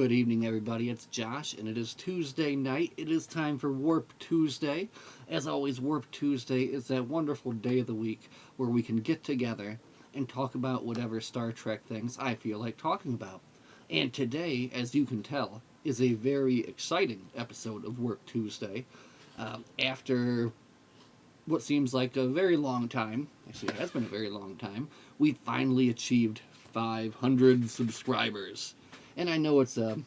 Good evening, everybody. It's Josh, and it is Tuesday night. It is time for Warp Tuesday. As always, Warp Tuesday is that wonderful day of the week where we can get together and talk about whatever Star Trek things I feel like talking about. And today, as you can tell, is a very exciting episode of Warp Tuesday. After what seems like a very long time, actually, it has been a very long time, we finally achieved 500 subscribers. And I know it's a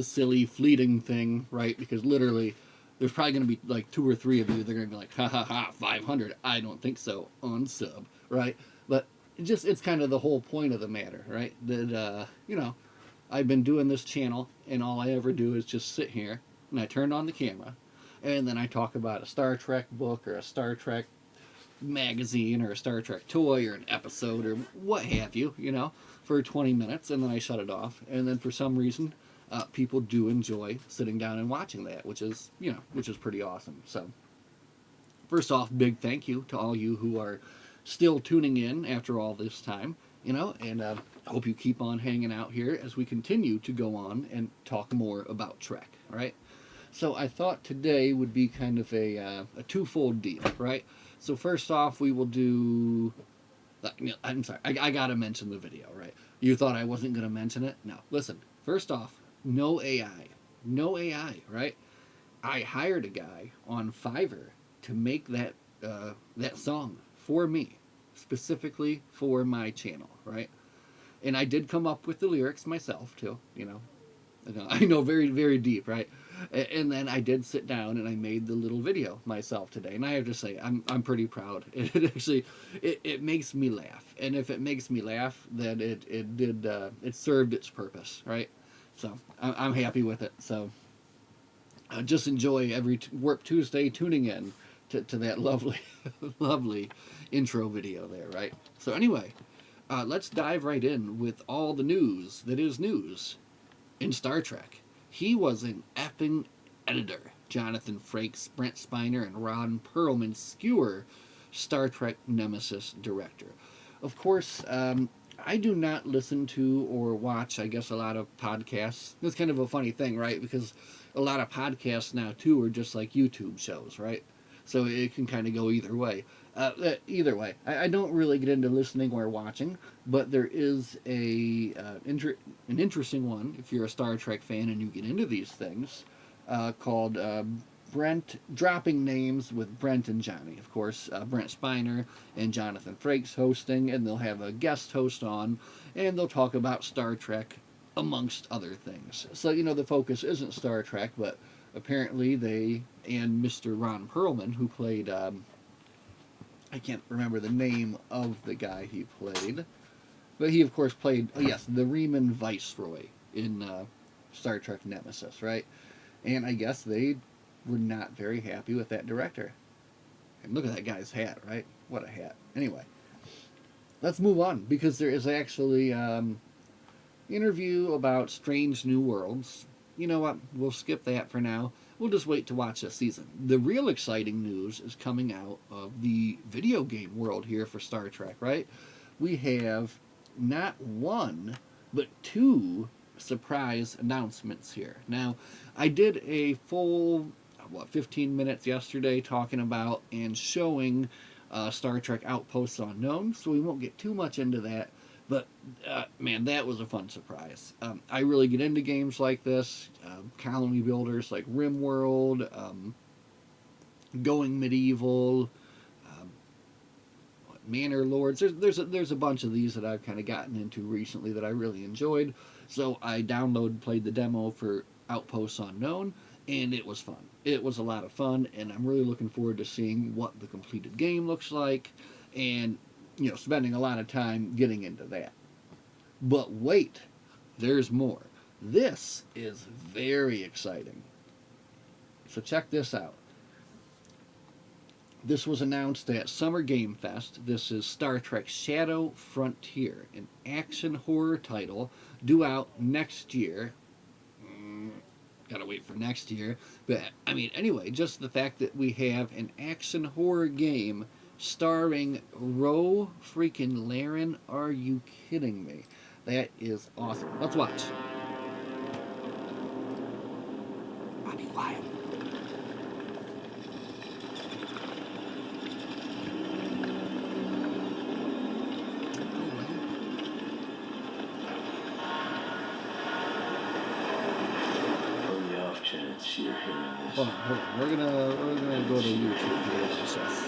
silly, fleeting thing, right? Because literally, there's probably going to be like two or three of you. They're going to be like, ha ha ha, 500. I don't think so. Unsub, right? But it's kind of the whole point of the matter, right? That I've been doing this channel, and all I ever do is just sit here and I turn on the camera, and then I talk about a Star Trek book or a Star Trek magazine or a Star Trek toy or an episode or what have you, for 20 minutes, and then I shut it off. And then for some reason, people do enjoy sitting down and watching that, which is pretty awesome. So, first off, big thank you to all you who are still tuning in after all this time, and hope you keep on hanging out here as we continue to go on and talk more about Trek, right? So I thought today would be kind of a twofold deal, right? So first off, we will do. I'm sorry, I gotta mention the video, right? You thought I wasn't gonna mention it? No. Listen, first off, no AI. No AI, right? I hired a guy on Fiverr to make that song for me, specifically for my channel, right? And I did come up with the lyrics myself, too. I know, very, very deep, right? And then I did sit down and I made the little video myself today, and I have to say I'm pretty proud. It makes me laugh, and if it makes me laugh, then it served its purpose, right? So I'm happy with it. So just enjoy every Warp Tuesday tuning in to that lovely lovely intro video there, right? So anyway, let's dive right in with all the news that is news in Star Trek. He was an effing editor. Jonathan Frakes, Brent Spiner, and Ron Perlman skewer Star Trek Nemesis director. Of course, I do not listen to or watch, I guess, a lot of podcasts. It's kind of a funny thing, right? Because a lot of podcasts now, too, are just like YouTube shows, right? So it can kind of go either way. Either way, I don't really get into listening or watching, but there is an interesting one, if you're a Star Trek fan and you get into these things, called Brent, Dropping Names with Brent and Johnny. Of course, Brent Spiner and Jonathan Frakes hosting, and they'll have a guest host on, and they'll talk about Star Trek, amongst other things. So, the focus isn't Star Trek, but apparently they, and Mr. Ron Perlman, who played, I can't remember the name of the guy he played, but he, of course, played, the Riemann Viceroy in Star Trek Nemesis, right? And I guess they were not very happy with that director. And look at that guy's hat, right? What a hat. Anyway, let's move on, because there is actually interview about Strange New Worlds. You know what? We'll skip that for now. We'll just wait to watch this season. The real exciting news is coming out of the video game world here for Star Trek, right? We have not one, but two surprise announcements here. Now, I did a full, 15 minutes yesterday talking about and showing Star Trek Outposts Unknown, so we won't get too much into that. But, man, that was a fun surprise. I really get into games like this, colony builders like RimWorld, Going Medieval, Manor Lords. There's a bunch of these that I've kind of gotten into recently that I really enjoyed. So I played the demo for Outposts Unknown, and it was fun. It was a lot of fun, and I'm really looking forward to seeing what the completed game looks like, and spending a lot of time getting into that. But wait, there's more. This is very exciting. So check this out. This was announced at Summer Game Fest. This is Star Trek Shadow Frontier, an action horror title due out next year. Gotta wait for next year. But, anyway, just the fact that we have an action horror game starring Ro freaking Laren. Are you kidding me? That is awesome. Let's watch. Hold on, hold on. We're gonna go to YouTube here and stuff.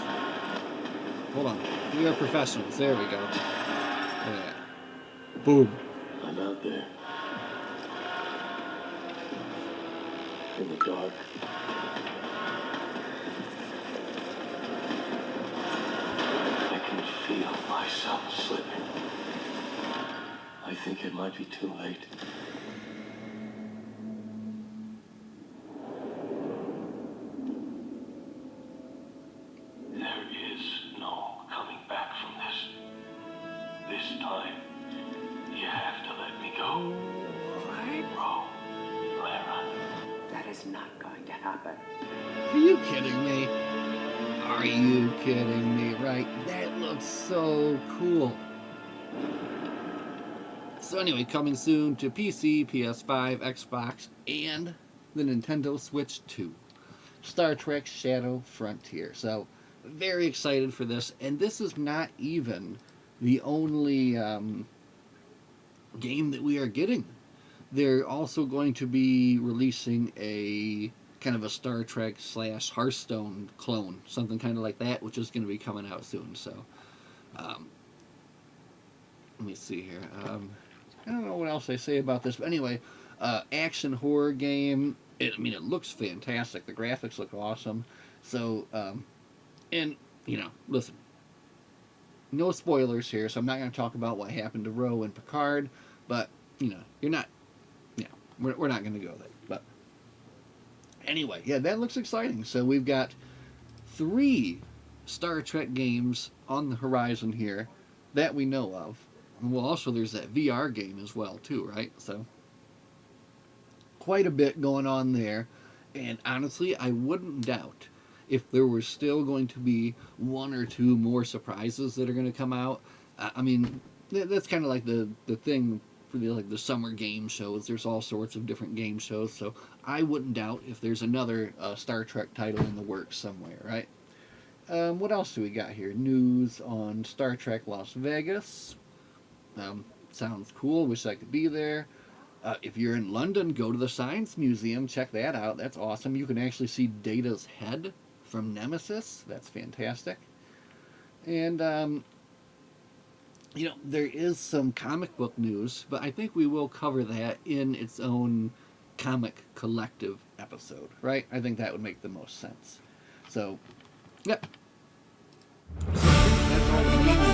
Hold on. We are professionals. There we go. Yeah. Boom. I'm out there. In the dark. I can feel myself slipping. I think it might be too late. There is no coming back from this. This time, you have to let me go. Ro, Lara. That is not going to happen. Are you kidding me? Are you kidding me? Right? That looks so cool. So anyway, coming soon to PC, PS5, Xbox, and the Nintendo Switch 2. Star Trek Shadow Frontier. So, very excited for this. And this is not even the only game that we are getting. They're also going to be releasing a kind of a Star Trek / Hearthstone clone. Something kind of like that, which is going to be coming out soon. So, let me see here. I don't know what else I say about this, but anyway, action horror game. It looks fantastic. The graphics look awesome. So, and listen, no spoilers here, so I'm not going to talk about what happened to Ro and Picard. But you're not, we're not going to go there. But anyway, yeah, that looks exciting. So we've got 3 Star Trek games on the horizon here that we know of. Well, also there's that VR game as well, too, right? So, quite a bit going on there. And honestly, I wouldn't doubt if there were still going to be 1 or 2 more surprises that are going to come out. That's kind of like the thing for the summer game shows. There's all sorts of different game shows. So, I wouldn't doubt if there's another Star Trek title in the works somewhere, right? What else do we got here? News on Star Trek Las Vegas. Sounds cool. Wish I could be there. If you're in London, go to the Science Museum. Check that out. That's awesome. You can actually see Data's head from Nemesis. That's fantastic. And, there is some comic book news, but I think we will cover that in its own comic collective episode, right? I think that would make the most sense. So, yep. So that's all the news.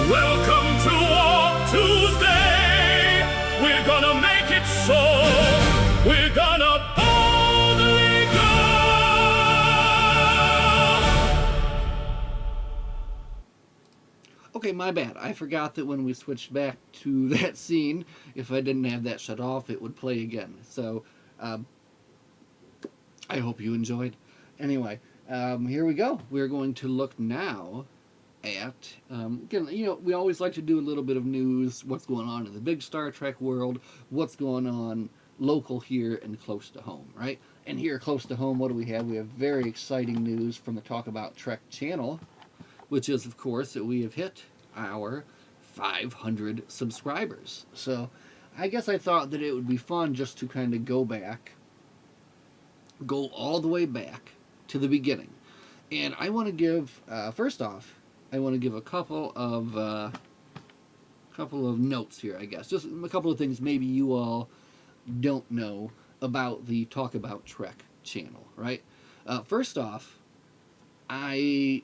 Welcome to Warp Tuesday. We're gonna make it so. We're gonna boldly go. Okay, my bad. I forgot that when we switched back to that scene, if I didn't have that shut off, it would play again. So, I hope you enjoyed. Anyway, here we go. We're going to look now at, again, we always like to do a little bit of news, what's going on in the big Star Trek world, what's going on local here and close to home, right? And here close to home, what do we have? We have very exciting news from the Talk About Trek channel, which is, of course, that we have hit our 500 subscribers. So I guess I thought that it would be fun just to kind of go all the way back to the beginning. And I want to give, first off, I want to give a couple of notes here, I guess. Just a couple of things maybe you all don't know about the Talk About Trek channel, right? First off, the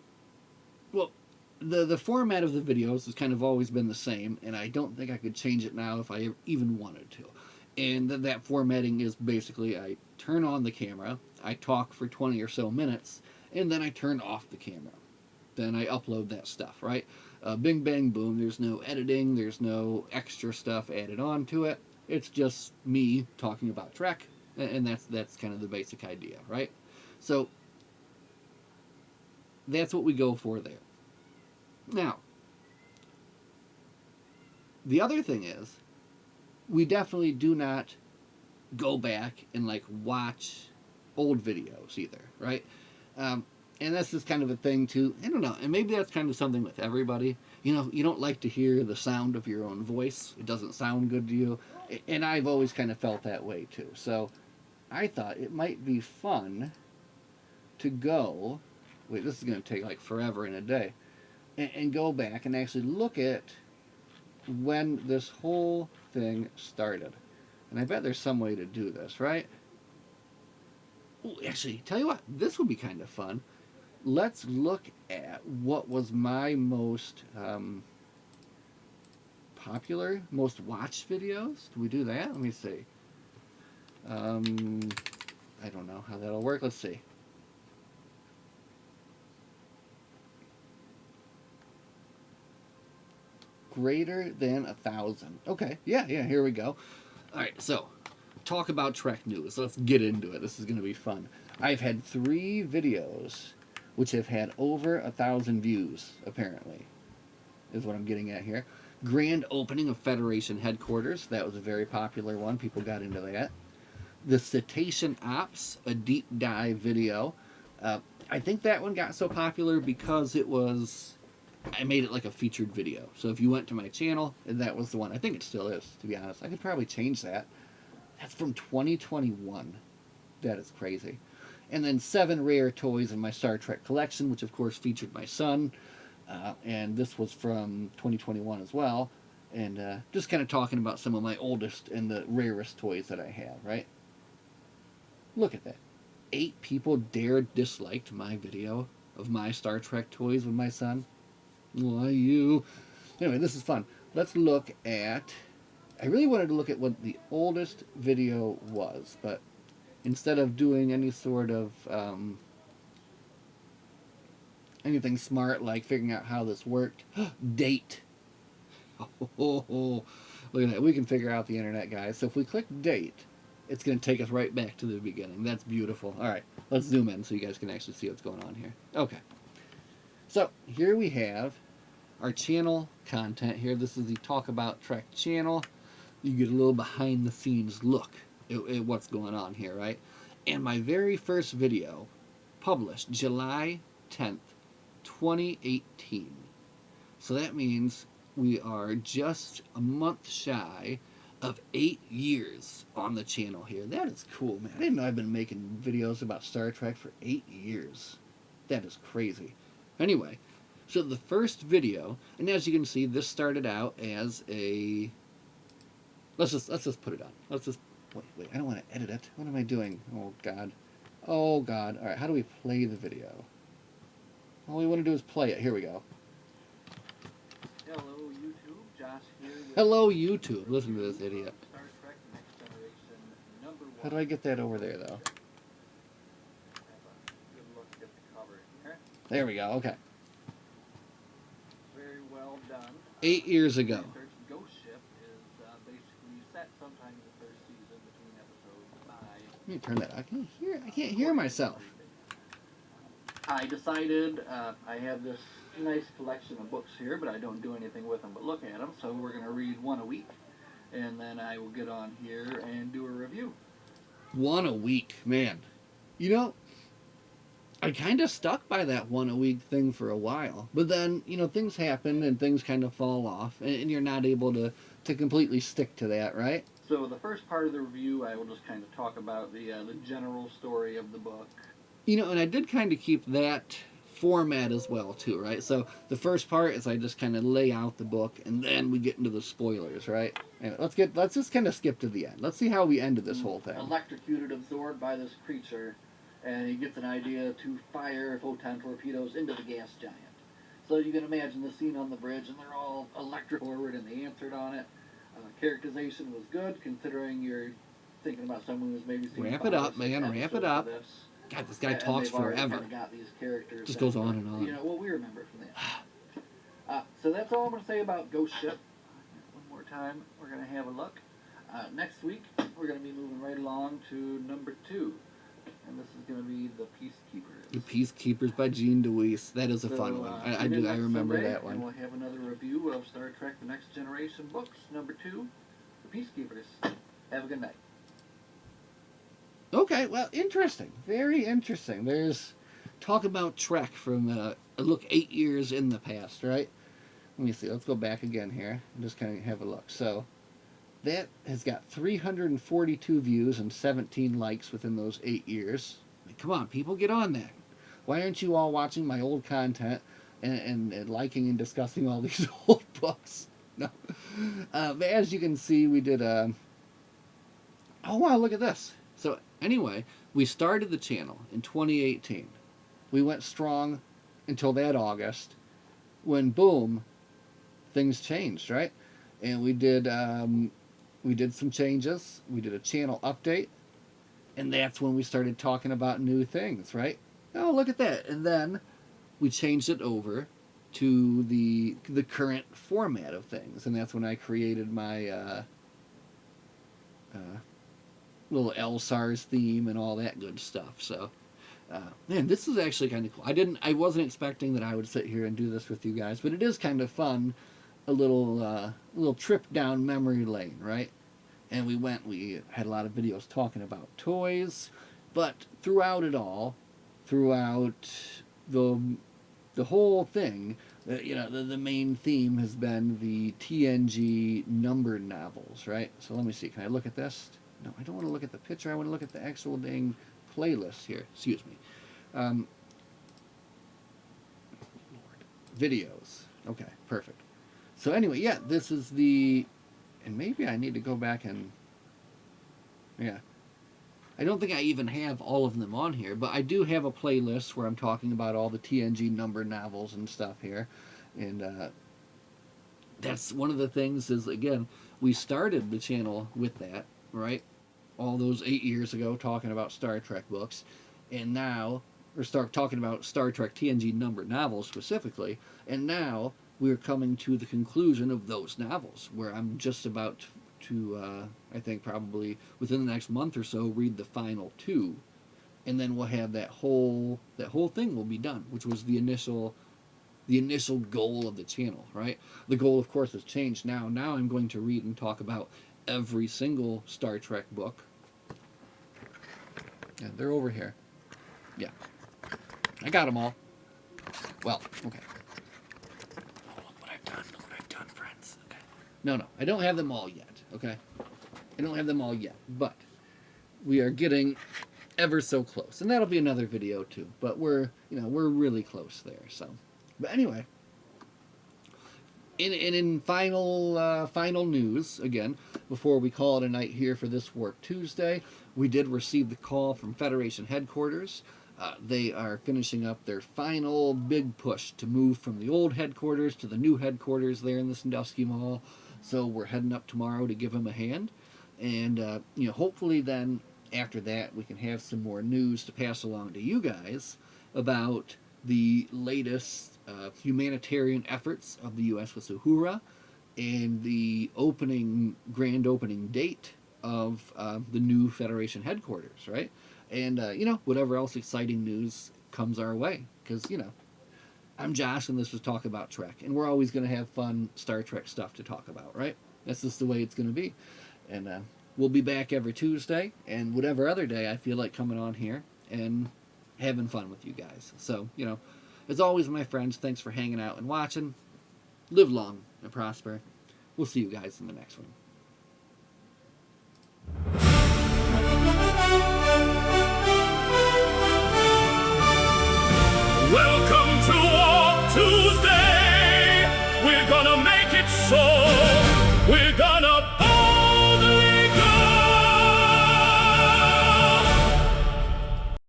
format of the videos has kind of always been the same, and I don't think I could change it now if I even wanted to. And that formatting is basically I turn on the camera, I talk for 20 or so minutes, and then I turn off the camera. Then I upload that stuff, right? Bing, bang, boom. There's no editing. There's no extra stuff added on to it. It's just me talking about Trek, and that's kind of the basic idea, right? So that's what we go for there. Now, the other thing is, we definitely do not go back and watch old videos either, right? And that's just kind of a thing too. I don't know, and maybe that's kind of something with everybody. You know, you don't like to hear the sound of your own voice. It doesn't sound good to you. And I've always kind of felt that way too. So I thought it might be fun to go, wait, this is going to take like forever in a day, and go back and actually look at when this whole thing started. And I bet there's some way to do this, right? Ooh, actually, tell you what, this would be kind of fun. Let's look at what was my most popular, most watched videos. Can we do that? Let me see. I don't know how that'll work. Let's see. Greater than 1,000. Okay, yeah, here we go. All right, so talk about Trek news. Let's get into it. This is going to be fun. I've had 3 videos which have had over 1,000 views, apparently, is what I'm getting at here. Grand opening of Federation headquarters. That was a very popular one. People got into that. The Cetacean Ops, a deep dive video. I think that one got so popular because I made it like a featured video. So if you went to my channel, that was the one. I think it still is, to be honest. I could probably change that. That's from 2021. That is crazy. And then 7 rare toys in my Star Trek collection, which of course featured my son. And this was from 2021 as well. And just kind of talking about some of my oldest and the rarest toys that I have, right? Look at that. 8 people disliked my video of my Star Trek toys with my son. Why you? Anyway, this is fun. Let's look at... I really wanted to look at what the oldest video was, but instead of doing any sort of anything smart like figuring out how this worked, date. Oh, look at that. We can figure out the internet, guys. So if we click date, it's going to take us right back to the beginning. That's beautiful. All right, let's zoom in so you guys can actually see what's going on here. Okay. So here we have our channel content here. This is the Talk About Trek channel. You get a little behind the scenes look at what's going on here, right? And my very first video published July 10th, 2018. So that means we are just a month shy of 8 years on the channel here. That is cool, man. I didn't know I've been making videos about Star Trek for 8 years. That is crazy. Anyway, so the first video, and as you can see, this started out as a... Let's just put it on. Let's just... Wait, I don't want to edit it. What am I doing? Oh, God. Oh, God. All right, how do we play the video? All we want to do is play it. Here we go. Hello, YouTube. Josh here with Hello, YouTube. Listen to this idiot. Star Trek Next Generation #1. How do I get that over there, though? Have a good look at the cover here. There we go. Okay. Very well done. 8 years ago. Research Ghost Ship is basically set sometime in the first season between episodes 5. Let me turn that. I can't hear myself. I decided I have this nice collection of books here, but I don't do anything with them but look at them. So we're going to read one a week, and then I will get on here and do a review. One a week, man. You know, I kind of stuck by that one a week thing for a while. But then, you know, things happen and things kind of fall off, and you're not able to completely stick to that, right? So the first part of the review, I will just kind of talk about the general story of the book. You know, and I did kind of keep that format as well, too, right? So the first part is I just kind of lay out the book, and then we get into the spoilers, right? Anyway, let's just kind of skip to the end. Let's see how we ended this whole thing. Electrocuted, absorbed by this creature, and he gets an idea to fire photon torpedoes into the gas giant. So you can imagine the scene on the bridge, and they're all electric forward, and they answered on it. Characterization was good, considering you're thinking about someone who's maybe seen Wrap it up, man. Wrap it up. This. God, this guy And talks they've already forever. kinda got these characters Just that, goes on and on. You know, what we remember from that. So that's all I'm going to say about Ghost Ship. One more time, we're going to have a look. Next week, we're going to be moving right along to number 2. And this is going to be The Peacekeepers. The Peacekeepers by Gene DeWeese. That is a fun So, one. tune I in do. I next remember Sunday, that one. And we'll have another review of Star Trek The Next Generation books, number 2, The Peacekeepers. Have a good night. Okay, well, interesting. Very interesting. There's talk about Trek from a look 8 years in the past, right? Let me see. Let's go back again here and just kind of have a look. So that has got 342 views and 17 likes within those 8 years. Like, come on, people, get on that. Why aren't you all watching my old content and liking and discussing all these old books? No. But as you can see, we did oh wow, look at this. So anyway, we started the channel in 2018. We went strong until that August, when boom, things changed, right? And we did some changes. We did a channel update, and that's when we started talking about new things, right? Oh, look at that. And then we changed it over to the current format of things, and that's when I created my little Elsars theme and all that good stuff. So man, this is actually kind of cool. I wasn't expecting that I would sit here and do this with you guys, but it is kind of fun, a little trip down memory lane, right? And we had a lot of videos talking about toys, but throughout it all, throughout the whole thing, the main theme has been the TNG numbered novels, right? So let me see. Can I look at this? No, I don't want to look at the picture. I want to look at the actual dang playlist here. Excuse me. Lord. Videos. Okay, perfect. So anyway, yeah, this is and maybe I need to go back and, yeah. I don't think I even have all of them on here, but I do have a playlist where I'm talking about all the TNG numbered novels and stuff here. And that's one of the things is, again, we started the channel with that, right? All those 8 years ago talking about Star Trek books. And now we're talking about Star Trek TNG numbered novels specifically. And now we're coming to the conclusion of those novels, where I'm just about to, I think probably within the next month or so, read the final 2, and then we'll have that whole thing will be done, which was the initial goal of the channel, right? The goal, of course, has changed now. Now I'm going to read and talk about every single Star Trek book. Yeah, they're over here. Yeah, I got them all. Well, okay. Look what I've done, friends. Okay. No, I don't have them all yet. Okay, I don't have them all yet, but we are getting ever so close, and that'll be another video too. But we're really close there. So, but anyway, in final news, again, before we call it a night here for this Warp Tuesday, we did receive the call from Federation headquarters. They are finishing up their final big push to move from the old headquarters to the new headquarters there in the Sandusky Mall. So we're heading up tomorrow to give them a hand, and hopefully then after that we can have some more news to pass along to you guys about the latest humanitarian efforts of the USS Uhura and the grand opening date of the new Federation headquarters, right? And whatever else exciting news comes our way, because I'm Josh, and this was Talk About Trek, and we're always going to have fun Star Trek stuff to talk about, right? That's just the way it's going to be. And we'll be back every Tuesday, and whatever other day I feel like coming on here and having fun with you guys. So, as always, my friends, thanks for hanging out and watching. Live long and prosper. We'll see you guys in the next one. Welcome